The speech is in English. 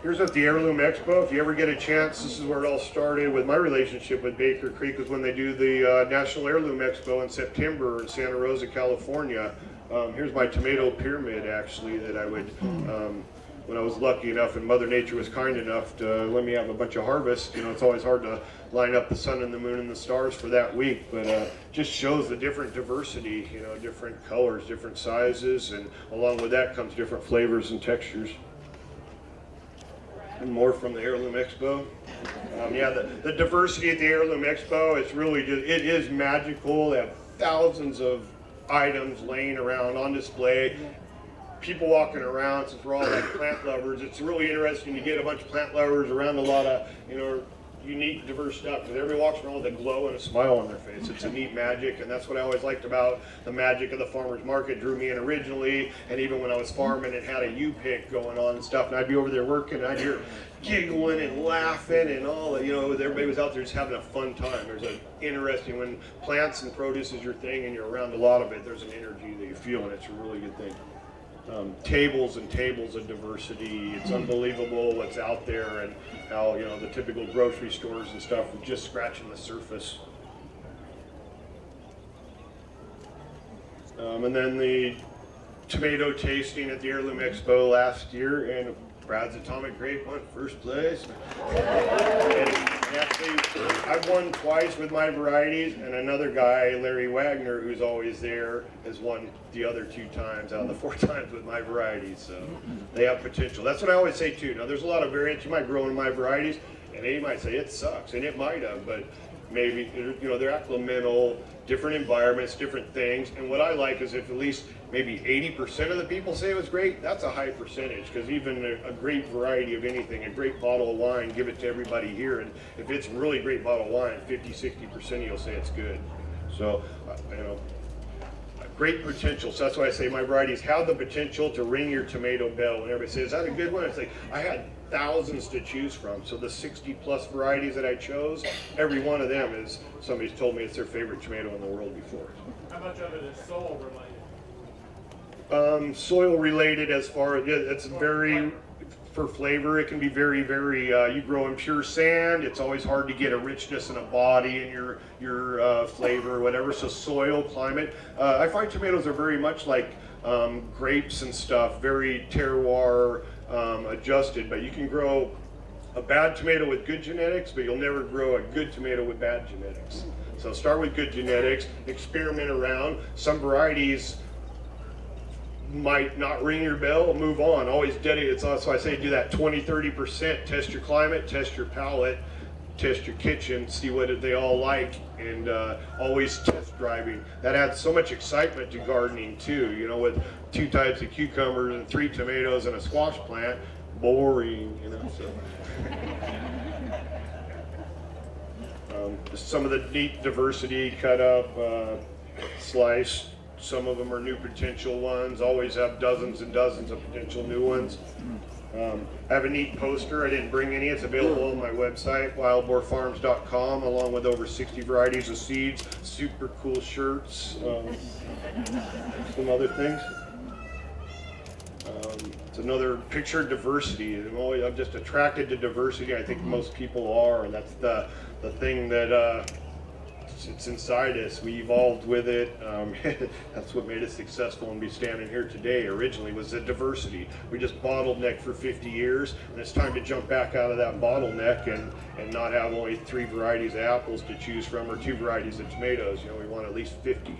Here's at the Heirloom Expo. If you ever get a chance, this is where it all started with my relationship with Baker Creek, was when they do the National Heirloom Expo in September in Santa Rosa, California. Here's my tomato pyramid, actually, that I would, when I was lucky enough and Mother Nature was kind enough to let me have a bunch of harvest. You know, it's always hard to line up the sun and the moon and the stars for that week, but just shows the different diversity, you know, different colors, different sizes, and along with that comes different flavors and textures. And more from the Heirloom Expo. Yeah, the diversity at the Heirloom Expo, it's really just, it is magical. They have thousands of items laying around on display. People walking around, since we're all like plant lovers, it's really interesting to get a bunch of plant lovers around a lot of, you know, unique, diverse stuff, because everybody walks around with a glow and a smile on their face. It's a neat magic, and that's what I always liked about the magic of the farmer's market. Drew me in originally, and even when I was farming, it had a U-pick going on and stuff, and I'd be over there working, and I'd hear giggling and laughing and all that, you know, everybody was out there just having a fun time. There's an interesting, when plants and produce is your thing and you're around a lot of it, there's an energy that you feel, and it's a really good thing. Tables and tables of diversity. It's unbelievable what's out there, and how, you know, the typical grocery stores and stuff are just scratching the surface. And then the tomato tasting at the Heirloom Expo last year, and Brad's Atomic Grape won first place. And actually, I've won twice with my varieties, and another guy, Larry Wagner, who's always there, has won the other 2 times out of the 4 times with my varieties. So they have potential. That's what I always say too. Now, there's a lot of variants you might grow in my varieties, and they might say it sucks, and it might have, but maybe, you know, they're acclimatal, different environments, different things. And what I like is if at least maybe 80% of the people say it was great, that's a high percentage, because even a great variety of anything, a great bottle of wine, give it to everybody here, and if it's really great bottle of wine, 50-60% of you'll say it's good. So, you know, great potential. So that's why I say my varieties have the potential to ring your tomato bell. When everybody says, is that a good one? It's like, I had thousands to choose from. So the 60+ varieties that I chose, every one of them is, somebody's told me it's their favorite tomato in the world before. How much of it is soil related? Soil related, as far as, it's very, for flavor, it can be very, very, you grow in pure sand, it's always hard to get a richness and a body in your flavor or whatever. So soil, climate. I find tomatoes are very much like grapes and stuff, very terroir adjusted, but you can grow a bad tomato with good genetics, but you'll never grow a good tomato with bad genetics. So start with good genetics, experiment around. Some varieties might not ring your bell, move on. Always dedicate. It's also, I say, do that 20-30%. Test your climate, test your palate, test your kitchen, see what they all like, and always test driving. That adds so much excitement to gardening too. You know, with 2 types of cucumbers and 3 tomatoes and a squash plant, boring. You know, so. Some of the neat diversity cut up, sliced. Some of them are new potential ones, always have dozens and dozens of potential new ones. I have a neat poster, I didn't bring any, it's available on my website, wildboarfarms.com, along with over 60 varieties of seeds, super cool shirts, some other things. It's another picture of diversity. I'm just attracted to diversity. I think most people are, and that's the thing that it's inside us. We evolved with it. That's what made us successful and be standing here today. Originally was the diversity. We just bottlenecked for 50 years, and it's time to jump back out of that bottleneck and not have only 3 varieties of apples to choose from or 2 varieties of tomatoes. You know, we want at least 50.